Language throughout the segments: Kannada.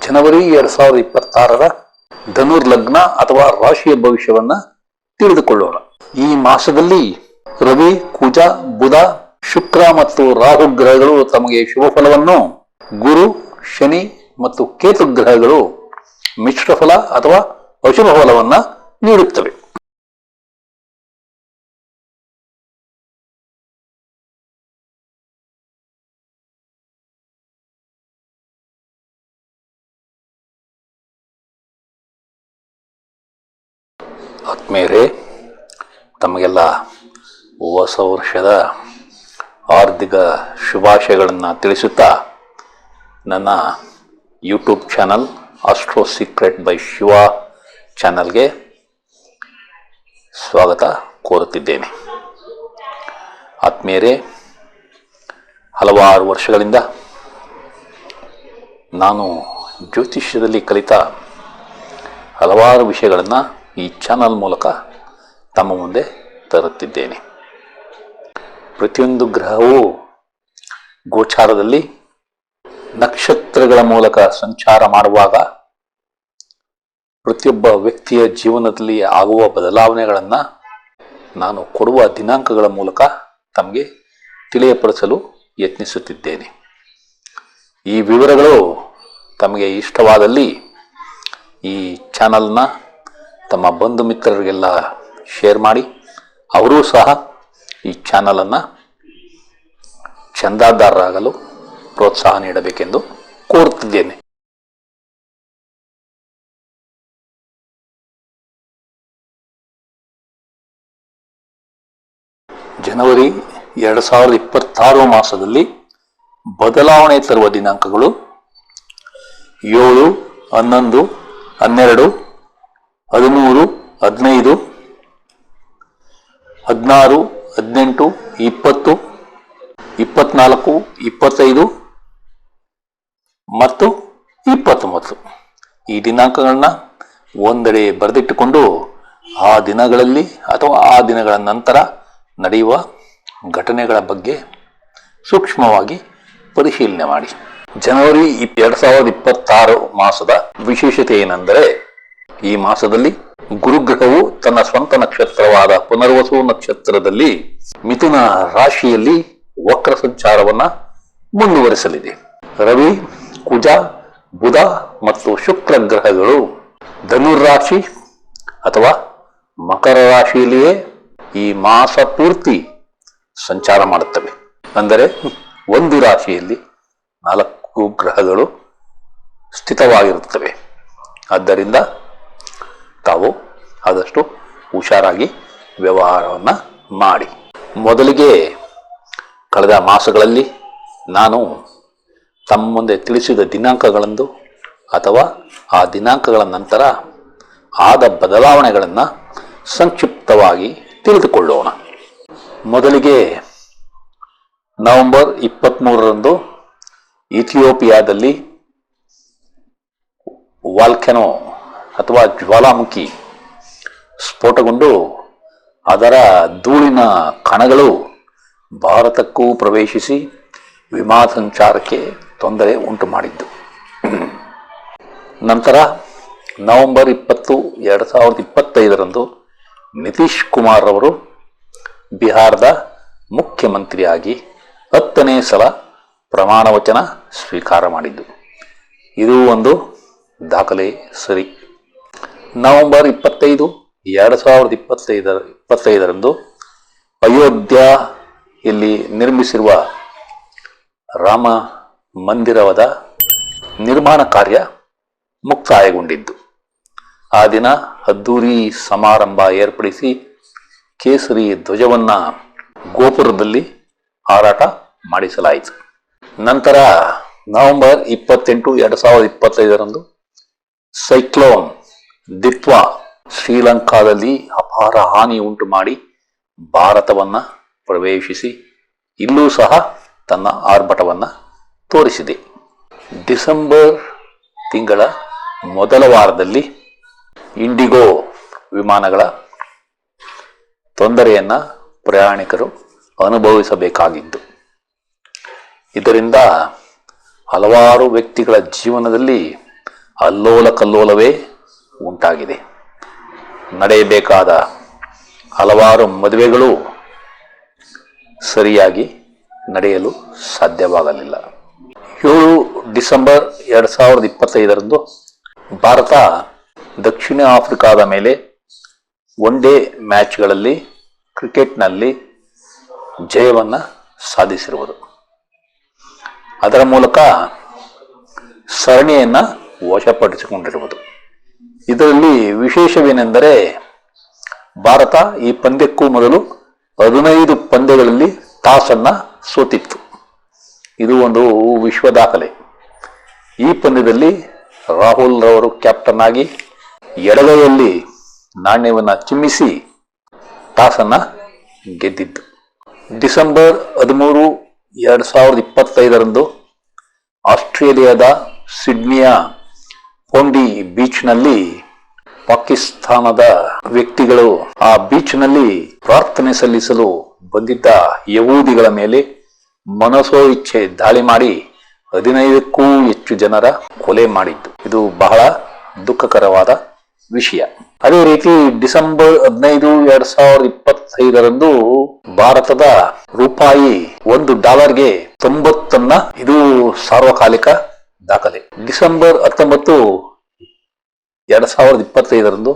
ಜನವರಿ 2026ರ ಧನುರ್ಲಗ್ನ ಅಥವಾ ರಾಶಿಯ ಭವಿಷ್ಯವನ್ನ ತಿಳಿದುಕೊಳ್ಳೋಣ. ಈ ಮಾಸದಲ್ಲಿ ರವಿ, ಕುಜ, ಬುಧ, ಶುಕ್ರ ಮತ್ತು ರಾಹು ಗ್ರಹಗಳು ತಮಗೆ ಶುಭ ಫಲವನ್ನು, ಗುರು, ಶನಿ ಮತ್ತು ಕೇತು ಗ್ರಹಗಳು ಮಿಶ್ರ ಫಲ ಅಥವಾ ಅಶುಭ ಫಲವನ್ನ ನೀಡುತ್ತವೆ. ಆತ್ಮೀಯರೇ, ತಮಗೆಲ್ಲ ಹೊಸ ವರ್ಷದ ಹಾರ್ದಿಕ ಶುಭಾಶಯಗಳನ್ನು ತಿಳಿಸುತ್ತಾ ನನ್ನ YouTube channel astro secret by Shiva ಚಾನಲ್ಗೆ ಸ್ವಾಗತ ಕೋರುತ್ತಿದ್ದೇನೆ. ಆತ್ಮೀಯರೇ, ಹಲವಾರು ವರ್ಷಗಳಿಂದ ನಾನು ಜ್ಯೋತಿಷ್ಯದಲ್ಲಿ ಕಲಿತ ಹಲವಾರು ವಿಷಯಗಳನ್ನು ಈ ಚಾನಲ್ ಮೂಲಕ ತಮ್ಮ ಮುಂದೆ ತರುತ್ತಿದ್ದೇನೆ. ಪ್ರತಿಯೊಂದು ಗ್ರಹವು ಗೋಚಾರದಲ್ಲಿ ನಕ್ಷತ್ರಗಳ ಮೂಲಕ ಸಂಚಾರ ಮಾಡುವಾಗ ಪ್ರತಿಯೊಬ್ಬ ವ್ಯಕ್ತಿಯ ಜೀವನದಲ್ಲಿ ಆಗುವ ಬದಲಾವಣೆಗಳನ್ನು ನಾನು ಕೊಡುವ ದಿನಾಂಕಗಳ ಮೂಲಕ ತಮಗೆ ತಿಳಿಯಪಡಿಸಲು ಯತ್ನಿಸುತ್ತಿದ್ದೇನೆ. ಈ ವಿವರಗಳು ತಮಗೆ ಇಷ್ಟವಾದಲ್ಲಿ ಈ ಚಾನಲ್ನ ತಮ್ಮ ಬಂಧು ಮಿತ್ರರಿಗೆಲ್ಲ ಶೇರ್ ಮಾಡಿ, ಅವರೂ ಸಹ ಈ ಚಾನಲನ್ನು ಚಂದಾದಾರರಾಗಲು ಪ್ರೋತ್ಸಾಹ ನೀಡಬೇಕೆಂದು ಕೋರುತ್ತಿದ್ದೇನೆ. ಜನವರಿ 2026 ಮಾಸದಲ್ಲಿ ಬದಲಾವಣೆ ತರುವ ದಿನಾಂಕಗಳು 7, 11, 12, 13, 15, 16, 18, 20, 24, 25 ಮತ್ತು 29 ಈ ದಿನಾಂಕಗಳನ್ನ ಒಂದೆಡೆ ಬರೆದಿಟ್ಟುಕೊಂಡು ಆ ದಿನಗಳಲ್ಲಿ ಅಥವಾ ಆ ದಿನಗಳ ನಂತರ ನಡೆಯುವ ಘಟನೆಗಳ ಬಗ್ಗೆ ಸೂಕ್ಷ್ಮವಾಗಿ ಪರಿಶೀಲನೆ ಮಾಡಿ. ಜನವರಿ 2026 ಮಾಸದ ವಿಶೇಷತೆ ಏನೆಂದರೆ, ಈ ಮಾಸದಲ್ಲಿ ಗುರುಗ್ರಹವು ತನ್ನ ಸ್ವಂತ ನಕ್ಷತ್ರವಾದ ಪುನರ್ವಸು ನಕ್ಷತ್ರದಲ್ಲಿ ಮಿಥುನ ರಾಶಿಯಲ್ಲಿ ವಕ್ರ ಸಂಚಾರವನ್ನ ಮುಂದುವರಿಸಲಿದೆ. ರವಿ, ಕುಜ, ಬುಧ ಮತ್ತು ಶುಕ್ರ ಗ್ರಹಗಳು ಧನುರಾಶಿ ಅಥವಾ ಮಕರ ರಾಶಿಯಲ್ಲಿಯೇ ಈ ಮಾಸ ಪೂರ್ತಿ ಸಂಚಾರ ಮಾಡುತ್ತವೆ. ಅಂದರೆ ಒಂದು ರಾಶಿಯಲ್ಲಿ 4 ಗ್ರಹಗಳು ಸ್ಥಿತವಾಗಿರುತ್ತವೆ. ಆದ್ದರಿಂದ ತಾವು ಆದಷ್ಟು ಹುಷಾರಾಗಿ ವ್ಯವಹಾರವನ್ನು ಮಾಡಿ. ಮೊದಲಿಗೆ ಕಳೆದ ಮಾಸಗಳಲ್ಲಿ ನಾನು ತಮ್ಮ ಮುಂದೆ ತಿಳಿಸಿದ ದಿನಾಂಕಗಳಂದು ಅಥವಾ ಆ ದಿನಾಂಕಗಳ ನಂತರ ಆದ ಬದಲಾವಣೆಗಳನ್ನು ಸಂಕ್ಷಿಪ್ತವಾಗಿ ತಿಳಿದುಕೊಳ್ಳೋಣ. ಮೊದಲಿಗೆ ನವೆಂಬರ್ 23ರಂದು ಇಥಿಯೋಪಿಯಾದಲ್ಲಿ ವಾಲ್ಕೆನೋ ಅಥವಾ ಜ್ವಾಲಾಮುಖಿ ಸ್ಫೋಟಗೊಂಡು ಅದರ ಧೂಳಿನ ಕಣಗಳು ಭಾರತಕ್ಕೂ ಪ್ರವೇಶಿಸಿ ವಿಮಾನ ಸಂಚಾರಕ್ಕೆ ತೊಂದರೆ ಉಂಟು ಮಾಡಿದ್ದು. ನಂತರ ನವೆಂಬರ್ 20, 2025ರಂದು ನಿತೀಶ್ ಕುಮಾರ್ ಅವರು ಬಿಹಾರದ ಮುಖ್ಯಮಂತ್ರಿಯಾಗಿ 10ನೇ ಸಲ ಪ್ರಮಾಣ ವಚನ ಸ್ವೀಕಾರ ಮಾಡಿದ್ದು. ಇದು ಒಂದು ದಾಖಲೆ ಸರಿ. ನವೆಂಬರ್ 25, 2025ರಂದು ಅಯೋಧ್ಯೆಯಲ್ಲಿ ನಿರ್ಮಿಸಿರುವ ರಾಮ ಮಂದಿರದ ನಿರ್ಮಾಣ ಕಾರ್ಯ ಮುಕ್ತಾಯಗೊಂಡಿದ್ದು. ಆ ದಿನ ಅದ್ದೂರಿ ಸಮಾರಂಭ ಏರ್ಪಡಿಸಿ ಕೇಸರಿ ಧ್ವಜವನ್ನ ಗೋಪುರದಲ್ಲಿ ಹಾರಾಟ ಮಾಡಿಸಲಾಯಿತು. ನಂತರ ನವೆಂಬರ್ 28, 2025ರಂದು ಸೈಕ್ಲೋನ್ ದಿತ್ವಾ ಶ್ರೀಲಂಕಾದಲ್ಲಿ ಅಪಾರ ಹಾನಿ ಉಂಟು ಮಾಡಿ ಭಾರತವನ್ನ ಪ್ರವೇಶಿಸಿ ಇಲ್ಲೂ ಸಹ ತನ್ನ ಆರ್ಭಟವನ್ನ ತೋರಿಸಿದೆ. ಡಿಸೆಂಬರ್ ತಿಂಗಳ ಮೊದಲ ವಾರದಲ್ಲಿ ಇಂಡಿಗೋ ವಿಮಾನಗಳ ತೊಂದರೆಯನ್ನ ಪ್ರಯಾಣಿಕರು ಅನುಭವಿಸಬೇಕಾಗಿದ್ದು. ಇದರಿಂದ ಹಲವಾರು ವ್ಯಕ್ತಿಗಳ ಜೀವನದಲ್ಲಿ ಅಲ್ಲೋಲ ಕಲ್ಲೋಲವೇ ಉಂಟಾಗಿದೆ. ನಡೆಯಬೇಕಾದ ಹಲವಾರು ಮದುವೆಗಳು ಸರಿಯಾಗಿ ನಡೆಯಲು ಸಾಧ್ಯವಾಗಲಿಲ್ಲ. 7 ಡಿಸೆಂಬರ್ 2025ರಂದು ಭಾರತ ದಕ್ಷಿಣ ಆಫ್ರಿಕಾದ ಮೇಲೆ ಒನ್ ಡೇ ಮ್ಯಾಚ್ಗಳಲ್ಲಿ ಕ್ರಿಕೆಟ್ನಲ್ಲಿ ಜಯವನ್ನು ಸಾಧಿಸಿರುವುದು. ಅದರ ಮೂಲಕ ಸರಣಿಯನ್ನು ವಶಪಡಿಸಿಕೊಂಡಿರುವುದು. ಇದರಲ್ಲಿ ವಿಶೇಷವೇನೆಂದರೆ ಭಾರತ ಈ ಪಂದ್ಯಕ್ಕೂ ಮೊದಲು 15 ಪಂದ್ಯಗಳಲ್ಲಿ ಟಾಸನ್ನು ಸೋತಿತ್ತು. ಇದು ಒಂದು ವಿಶ್ವ ದಾಖಲೆ. ಈ ಪಂದ್ಯದಲ್ಲಿ ರಾಹುಲ್ ರವರು ಕ್ಯಾಪ್ಟನ್ ಆಗಿ ಎಡಗೈಯಲ್ಲಿ ನಾಣ್ಯವನ್ನು ಚಿಮ್ಮಿಸಿ ಟಾಸನ್ನು ಗೆದ್ದಿದ್ದು. ಡಿಸೆಂಬರ್ 13, 2025ರಂದು ಆಸ್ಟ್ರೇಲಿಯಾದ ಸಿಡ್ನಿಯ ಪೊಂಡಿ ಬೀಚ್ನಲ್ಲಿ ಪಾಕಿಸ್ತಾನದ ವ್ಯಕ್ತಿಗಳು ಆ ಬೀಚ್ನಲ್ಲಿ ಪ್ರಾರ್ಥನೆ ಸಲ್ಲಿಸಲು ಬಂದಿದ್ದ ಯಹೂದಿಗಳ ಮೇಲೆ ಮನಸೋ ಇಚ್ಛೆ ದಾಳಿ ಮಾಡಿ 15ಕ್ಕೂ ಹೆಚ್ಚು ಜನರ ಕೊಲೆ ಮಾಡಿದ್ದು. ಇದು ಬಹಳ ದುಃಖಕರವಾದ ವಿಷಯ. ಅದೇ ರೀತಿ ಡಿಸೆಂಬರ್ 15, 2025ರಂದು ಭಾರತದ ರೂಪಾಯಿ $1ಗೆ 90 ಇದು ಸಾರ್ವಕಾಲಿಕ ದಾಖಲೆ. ಡಿಸೆಂಬರ್ 19, 2025ರಂದು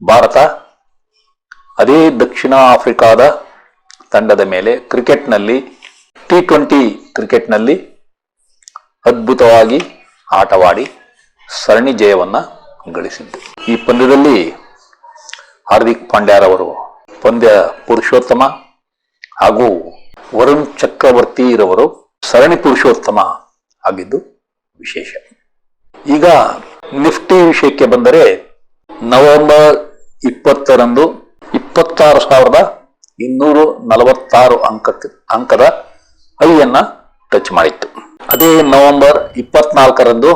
ಭಾರತ ಅದೇ ದಕ್ಷಿಣ ಆಫ್ರಿಕಾದ ತಂಡದ ಮೇಲೆ ಕ್ರಿಕೆಟ್ನಲ್ಲಿ T20 ಕ್ರಿಕೆಟ್ನಲ್ಲಿ ಅದ್ಭುತವಾಗಿ ಆಟವಾಡಿ ಸರಣಿ ಜಯವನ್ನು ಗಳಿಸಿದ್ದು. ಈ ಪಂದ್ಯದಲ್ಲಿ ಹಾರ್ದಿಕ್ ಪಾಂಡ್ಯರವರು ಪಂದ್ಯ ಪುರುಷೋತ್ತಮ ಹಾಗೂ ವರುಣ್ ಚಕ್ರವರ್ತಿ ರವರು ಸರಣಿ ಪುರುಷೋತ್ತಮ ಆಗಿದ್ದು ವಿಶೇಷ. ಈಗ ನಿಫ್ಟಿ ವಿಷಯಕ್ಕೆ ಬಂದರೆ ನವೆಂಬರ್ 20ರಂದು 26,246 ಅಂಕದ ಹೈಯನ್ನ ಟಚ್ ಮಾಡಿತ್ತು. ಅದೇ ನವೆಂಬರ್ 24ರಂದು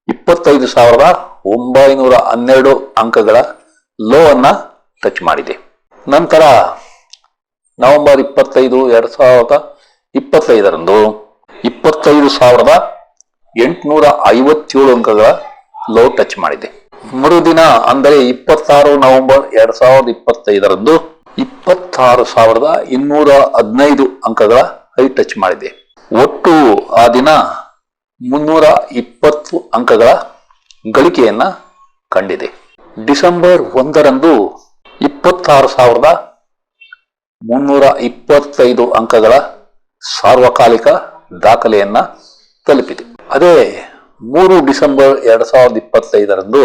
25,912 ಅಂಕಗಳ ಲೋ ಅನ್ನ ಟಚ್ ಮಾಡಿದೆ. ನಂತರ ನವೆಂಬರ್ 25, 2025ರಂದು 25,857 ಅಂಕಗಳ ಲೋ ಟಚ್ ಮಾಡಿದೆ. ಮರುದಿನ ಅಂದರೆ 26 ನವೆಂಬರ್ 2025ರಂದು 26,215 ಅಂಕಗಳ ಹೈ ಟಚ್ ಮಾಡಿದೆ. ಒಟ್ಟು ಆ ದಿನ 320 ಅಂಕಗಳ ಗಳಿಕೆಯನ್ನ ಕಂಡಿದೆ. ಡಿಸೆಂಬರ್ 1ರಂದು 26,325 ಅಂಕಗಳ ಸಾರ್ವಕಾಲಿಕ ದಾಖಲೆಯನ್ನ ತಲುಪಿದೆ. ಅದೇ 3 ಡಿಸೆಂಬರ್ 2025ರಂದು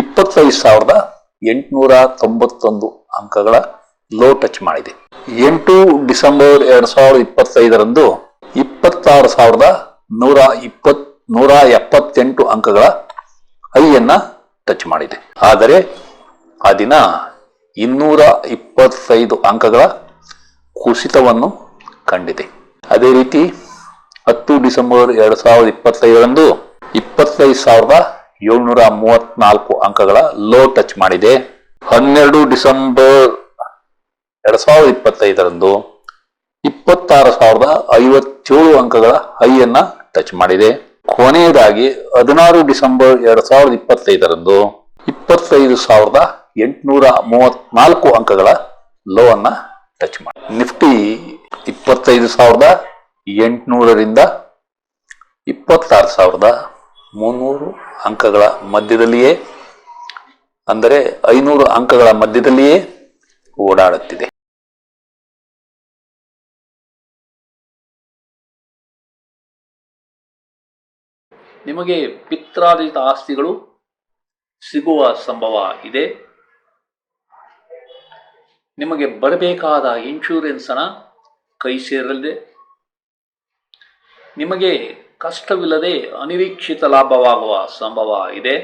25,891 ಅಂಕಗಳ ಲೋ ಟಚ್ ಮಾಡಿದೆ. 8 ಡಿಸೆಂಬರ್ 2025ರಂದು 26,178 ಅಂಕಗಳ ಹೈಯನ್ನ ಟಚ್ ಮಾಡಿದೆ. ಆದರೆ ಆ ದಿನ 225 ಅಂಕಗಳ ಕುಸಿತವನ್ನು ಕಂಡಿದೆ. ಅದೇ ರೀತಿ 10 ಡಿಸೆಂಬರ್ 2025ರಂದು 25,734 ಅಂಕಗಳ ಲೋ ಟಚ್ ಮಾಡಿದೆ. 12 ಡಿಸೆಂಬರ್ 2025ರಂದು 26,057 ಅಂಕಗಳ ಹೈಯನ್ನ ಟಚ್ ಮಾಡಿದೆ. ಕೊನೆಯದಾಗಿ 16 ಡಿಸೆಂಬರ್ 2025ರಂದು 25,834 ಅಂಕಗಳ ಲೋ ಅನ್ನ ಟಚ್ ಮಾಡಿ ನಿಫ್ಟಿ 25,800ರಿಂದ 26,300 ಅಂಕಗಳ ಮಧ್ಯದಲ್ಲಿಯೇ, ಅಂದರೆ 500 ಅಂಕಗಳ ಮಧ್ಯದಲ್ಲಿಯೇ ಓಡಾಡುತ್ತಿದೆ. ನಿಮಗೆ ಪಿತ್ರಾರ್ಜಿತ ಆಸ್ತಿಗಳು ಸಿಗುವ ಸಂಭವ ಇದೆ. ನಿಮಗೆ ಬರಬೇಕಾದ ಇನ್ಶೂರೆನ್ಸ್ ಹಣ ಕೈ ಸೇರಲಿದೆ. ನಿಮಗೆ ಕಷ್ಟವಿಲ್ಲದೆ ಅನಿರೀಕ್ಷಿತ ಲಾಭವಾಗುವ ಸಂಭವ ಇದೆ.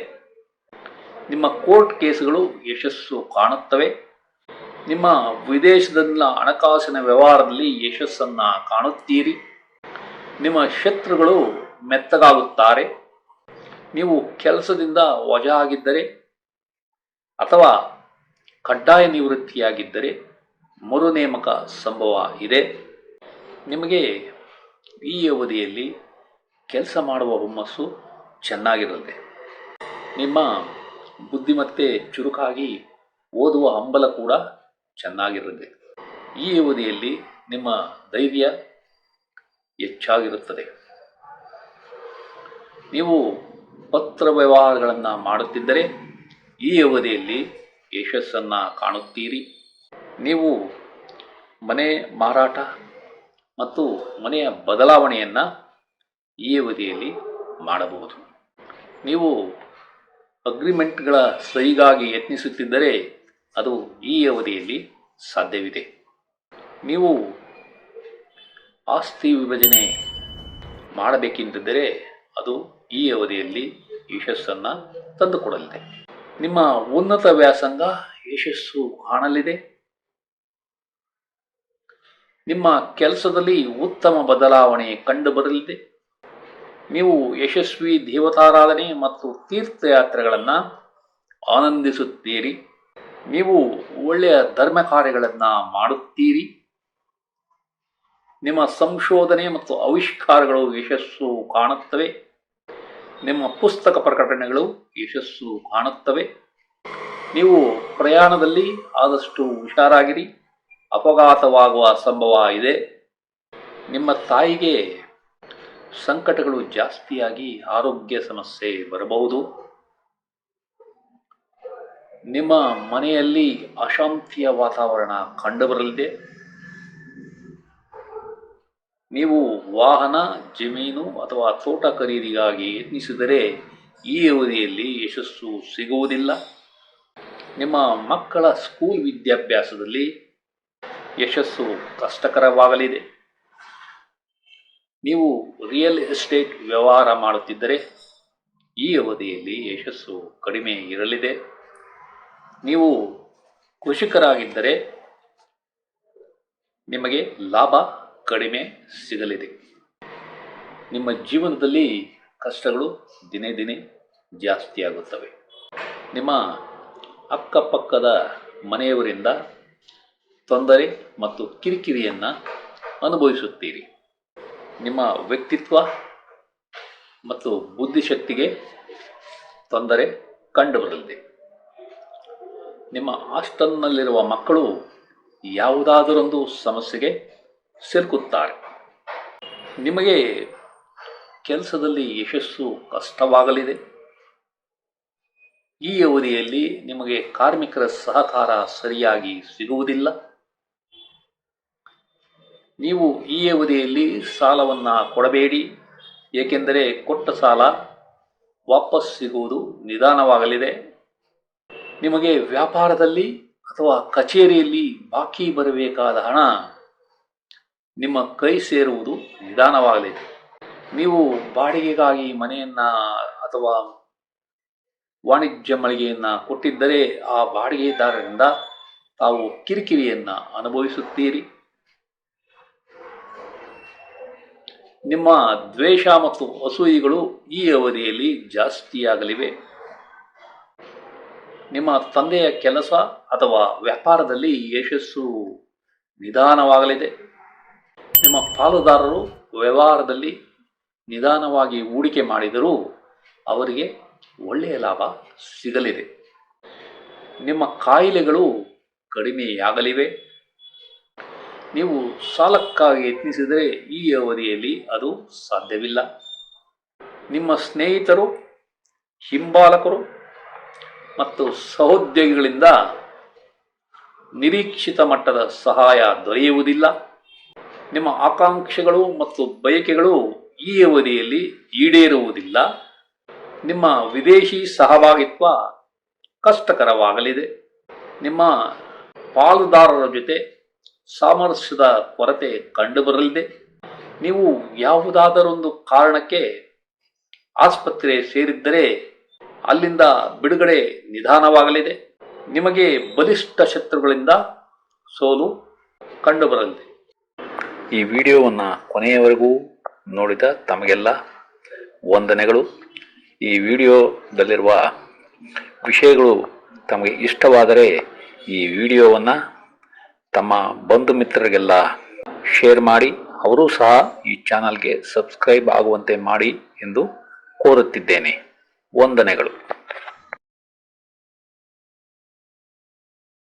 ನಿಮ್ಮ ಕೋರ್ಟ್ ಕೇಸುಗಳು ಯಶಸ್ಸು ಕಾಣುತ್ತವೆ. ನಿಮ್ಮ ವಿದೇಶದಲ್ಲಿನ ಹಣಕಾಸಿನ ವ್ಯವಹಾರದಲ್ಲಿ ಯಶಸ್ಸನ್ನ ಕಾಣುತ್ತೀರಿ. ನಿಮ್ಮ ಶತ್ರುಗಳು ಮೆತ್ತಗಾಗುತ್ತಾರೆ. ನೀವು ಕೆಲಸದಿಂದ ವಜಾ ಆಗಿದ್ದರೆ ಅಥವಾ ಕಡ್ಡಾಯ ನಿವೃತ್ತಿಯಾಗಿದ್ದರೆ ಮರು ನೇಮಕ ಸಂಭವ ಇದೆ. ನಿಮಗೆ ಈ ಅವಧಿಯಲ್ಲಿ ಕೆಲಸ ಮಾಡುವ ಹುಮ್ಮಸ್ಸು ಚೆನ್ನಾಗಿರಲಿದೆ. ನಿಮ್ಮ ಬುದ್ಧಿಮತ್ತೆ ಚುರುಕಾಗಿ ಓದುವ ಹಂಬಲ ಕೂಡ ಚೆನ್ನಾಗಿರಲಿದೆ. ಈ ಅವಧಿಯಲ್ಲಿ ನಿಮ್ಮ ಧೈರ್ಯ ಹೆಚ್ಚಾಗಿರುತ್ತದೆ. ನೀವು ಪತ್ರ ವ್ಯವಹಾರಗಳನ್ನು ಮಾಡುತ್ತಿದ್ದರೆ ಈ ಅವಧಿಯಲ್ಲಿ ಯಶಸ್ಸನ್ನು ಕಾಣುತ್ತೀರಿ. ನೀವು ಮನೆ ಮಾರಾಟ ಮತ್ತು ಮನೆಯ ಬದಲಾವಣೆಯನ್ನು ಈ ಅವಧಿಯಲ್ಲಿ ಮಾಡಬಹುದು. ನೀವು ಅಗ್ರಿಮೆಂಟ್ಗಳ ಸಹಿಗಾಗಿ ಯತ್ನಿಸುತ್ತಿದ್ದರೆ ಅದು ಈ ಅವಧಿಯಲ್ಲಿ ಸಾಧ್ಯವಿದೆ. ನೀವು ಆಸ್ತಿ ವಿಭಜನೆ ಮಾಡಬೇಕೆಂದಿದ್ದರೆ ಅದು ಈ ಅವಧಿಯಲ್ಲಿ ಯಶಸ್ಸನ್ನು ತಂದುಕೊಡಲಿದೆ. ನಿಮ್ಮ ಉನ್ನತ ವ್ಯಾಸಂಗ ಯಶಸ್ಸು ಕಾಣಲಿದೆ. ನಿಮ್ಮ ಕೆಲಸದಲ್ಲಿ ಉತ್ತಮ ಬದಲಾವಣೆ ಕಂಡುಬರಲಿದೆ. ನೀವು ಯಶಸ್ವಿ ದೇವತಾರಾಧನೆ ಮತ್ತು ತೀರ್ಥಯಾತ್ರೆಗಳನ್ನು ಆನಂದಿಸುತ್ತೀರಿ. ನೀವು ಒಳ್ಳೆಯ ಧರ್ಮ ಕಾರ್ಯಗಳನ್ನು ಮಾಡುತ್ತೀರಿ. ನಿಮ್ಮ ಸಂಶೋಧನೆ ಮತ್ತು ಆವಿಷ್ಕಾರಗಳು ಯಶಸ್ಸು ಕಾಣುತ್ತವೆ. ನಿಮ್ಮ ಪುಸ್ತಕ ಪ್ರಕಟಣೆಗಳು ಯಶಸ್ಸು ಕಾಣುತ್ತವೆ. ನೀವು ಪ್ರಯಾಣದಲ್ಲಿ ಆದಷ್ಟು ಹುಷಾರಾಗಿರಿ. ಅಪಘಾತವಾಗುವ ಸಂಭವ ಇದೆ. ನಿಮ್ಮ ತಾಯಿಗೆ ಸಂಕಟಗಳು ಜಾಸ್ತಿಯಾಗಿ ಆರೋಗ್ಯ ಸಮಸ್ಯೆ ಬರಬಹುದು. ನಿಮ್ಮ ಮನೆಯಲ್ಲಿ ಅಶಾಂತಿಯ ವಾತಾವರಣ ಕಂಡುಬರಲಿದೆ. ನೀವು ವಾಹನ, ಜಮೀನು ಅಥವಾ ತೋಟ ಖರೀದಿಗಾಗಿ ಯತ್ನಿಸಿದರೆ ಈ ಅವಧಿಯಲ್ಲಿ ಯಶಸ್ಸು ಸಿಗುವುದಿಲ್ಲ. ನಿಮ್ಮ ಮಕ್ಕಳ ಸ್ಕೂಲ್ ವಿದ್ಯಾಭ್ಯಾಸದಲ್ಲಿ ಯಶಸ್ಸು ಕಷ್ಟಕರವಾಗಲಿದೆ. ನೀವು ರಿಯಲ್ ಎಸ್ಟೇಟ್ ವ್ಯವಹಾರ ಮಾಡುತ್ತಿದ್ದರೆ ಈ ಅವಧಿಯಲ್ಲಿ ಯಶಸ್ಸು ಕಡಿಮೆ ಇರಲಿದೆ. ನೀವು ಕೃಷಿಕರಾಗಿದ್ದರೆ ನಿಮಗೆ ಲಾಭ ಕಡಿಮೆ ಸಿಗಲಿದೆ. ನಿಮ್ಮ ಜೀವನದಲ್ಲಿ ಕಷ್ಟಗಳು ದಿನೇ ದಿನೇ ಜಾಸ್ತಿಯಾಗುತ್ತವೆ. ನಿಮ್ಮ ಅಕ್ಕಪಕ್ಕದ ಮನೆಯವರಿಂದ ತೊಂದರೆ ಮತ್ತು ಕಿರಿಕಿರಿಯನ್ನು ಅನುಭವಿಸುತ್ತೀರಿ. ನಿಮ್ಮ ವ್ಯಕ್ತಿತ್ವ ಮತ್ತು ಬುದ್ಧಿಶಕ್ತಿಗೆ ತೊಂದರೆ ಕಂಡುಬರಲಿದೆ. ನಿಮ್ಮ ಹಾಸ್ಟೆಲ್ನಲ್ಲಿರುವ ಮಕ್ಕಳು ಯಾವುದಾದರೊಂದು ಸಮಸ್ಯೆಗೆ ಸಿಲುಕುತ್ತಾರೆ. ನಿಮಗೆ ಕೆಲಸದಲ್ಲಿ ಯಶಸ್ಸು ಕಷ್ಟವಾಗಲಿದೆ. ಈ ಅವಧಿಯಲ್ಲಿ ನಿಮಗೆ ಕಾರ್ಮಿಕರ ಸಹಕಾರ ಸರಿಯಾಗಿ ಸಿಗುವುದಿಲ್ಲ. ನೀವು ಈ ಅವಧಿಯಲ್ಲಿ ಸಾಲವನ್ನು ಕೊಡಬೇಡಿ, ಏಕೆಂದರೆ ಕೊಟ್ಟ ಸಾಲ ವಾಪಸ್ ಸಿಗುವುದು ನಿಧಾನವಾಗಲಿದೆ. ನಿಮಗೆ ವ್ಯಾಪಾರದಲ್ಲಿ ಅಥವಾ ಕಚೇರಿಯಲ್ಲಿ ಬಾಕಿ ಬರಬೇಕಾದ ಹಣ ನಿಮ್ಮ ಕೈ ಸೇರುವುದು ನಿಧಾನವಾಗಲಿದೆ. ನೀವು ಬಾಡಿಗೆಗಾಗಿ ಮನೆಯನ್ನು ಅಥವಾ ವಾಣಿಜ್ಯ ಮಳಿಗೆಯನ್ನು ಕೊಟ್ಟಿದ್ದರೆ ಆ ಬಾಡಿಗೆದಾರರಿಂದ ತಾವು ಕಿರಿಕಿರಿಯನ್ನು ಅನುಭವಿಸುತ್ತೀರಿ. ನಿಮ್ಮ ದ್ವೇಷ ಮತ್ತು ಅಸೂಯೆಗಳು ಈ ಅವಧಿಯಲ್ಲಿ ಜಾಸ್ತಿಯಾಗಲಿವೆ. ನಿಮ್ಮ ತಂದೆಯ ಕೆಲಸ ಅಥವಾ ವ್ಯಾಪಾರದಲ್ಲಿ ಯಶಸ್ಸು ನಿಧಾನವಾಗಲಿದೆ. ನಿಮ್ಮ ಪಾಲುದಾರರು ವ್ಯವಹಾರದಲ್ಲಿ ನಿಧಾನವಾಗಿ ಹೂಡಿಕೆ ಮಾಡಿದರೂ ಅವರಿಗೆ ಒಳ್ಳೆಯ ಲಾಭ ಸಿಗಲಿದೆ. ನಿಮ್ಮ ಕಾಯಿಲೆಗಳು ಕಡಿಮೆಯಾಗಲಿವೆ. ನೀವು ಸಾಲಕ್ಕಾಗಿ ಯತ್ನಿಸಿದರೆ ಈ ಅವಧಿಯಲ್ಲಿ ಅದು ಸಾಧ್ಯವಿಲ್ಲ. ನಿಮ್ಮ ಸ್ನೇಹಿತರು, ಹಿಂಬಾಲಕರು ಮತ್ತು ಸಹೋದ್ಯೋಗಿಗಳಿಂದ ನಿರೀಕ್ಷಿತ ಮಟ್ಟದ ಸಹಾಯ ದೊರೆಯುವುದಿಲ್ಲ. ನಿಮ್ಮ ಆಕಾಂಕ್ಷೆಗಳು ಮತ್ತು ಬಯಕೆಗಳು ಈ ಅವಧಿಯಲ್ಲಿ ಈಡೇರುವುದಿಲ್ಲ. ನಿಮ್ಮ ವಿದೇಶಿ ಸಹಭಾಗಿತ್ವ ಕಷ್ಟಕರವಾಗಲಿದೆ. ನಿಮ್ಮ ಪಾಲುದಾರರ ಜೊತೆ ಸಾಮರಸ್ಯದ ಕೊರತೆ ಕಂಡುಬರಲಿದೆ. ನೀವು ಯಾವುದಾದರೊಂದು ಕಾರಣಕ್ಕೆ ಆಸ್ಪತ್ರೆ ಸೇರಿದ್ದರೆ ಅಲ್ಲಿಂದ ಬಿಡುಗಡೆ ನಿಧಾನವಾಗಲಿದೆ. ನಿಮಗೆ ಬಲಿಷ್ಠ ಶತ್ರುಗಳಿಂದ ಸೋಲು ಕಂಡುಬರಲಿದೆ. ಈ ವಿಡಿಯೋವನ್ನು ಕೊನೆಯವರೆಗೂ ನೋಡಿದ ತಮಗೆಲ್ಲ ವಂದನೆಗಳು. ಈ ವಿಡಿಯೋದಲ್ಲಿರುವ ವಿಷಯಗಳು ತಮಗೆ ಇಷ್ಟವಾದರೆ ಈ ವಿಡಿಯೋವನ್ನು ತಮ್ಮ ಬಂಧು ಮಿತ್ರರಿಗೆಲ್ಲ ಶೇರ್ ಮಾಡಿ, ಅವರೂ ಸಹ ಈ ಚಾನಲ್ಗೆ ಸಬ್ಸ್ಕ್ರೈಬ್ ಆಗುವಂತೆ ಮಾಡಿ ಎಂದು ಕೋರುತ್ತಿದ್ದೇನೆ. ವಂದನೆಗಳು.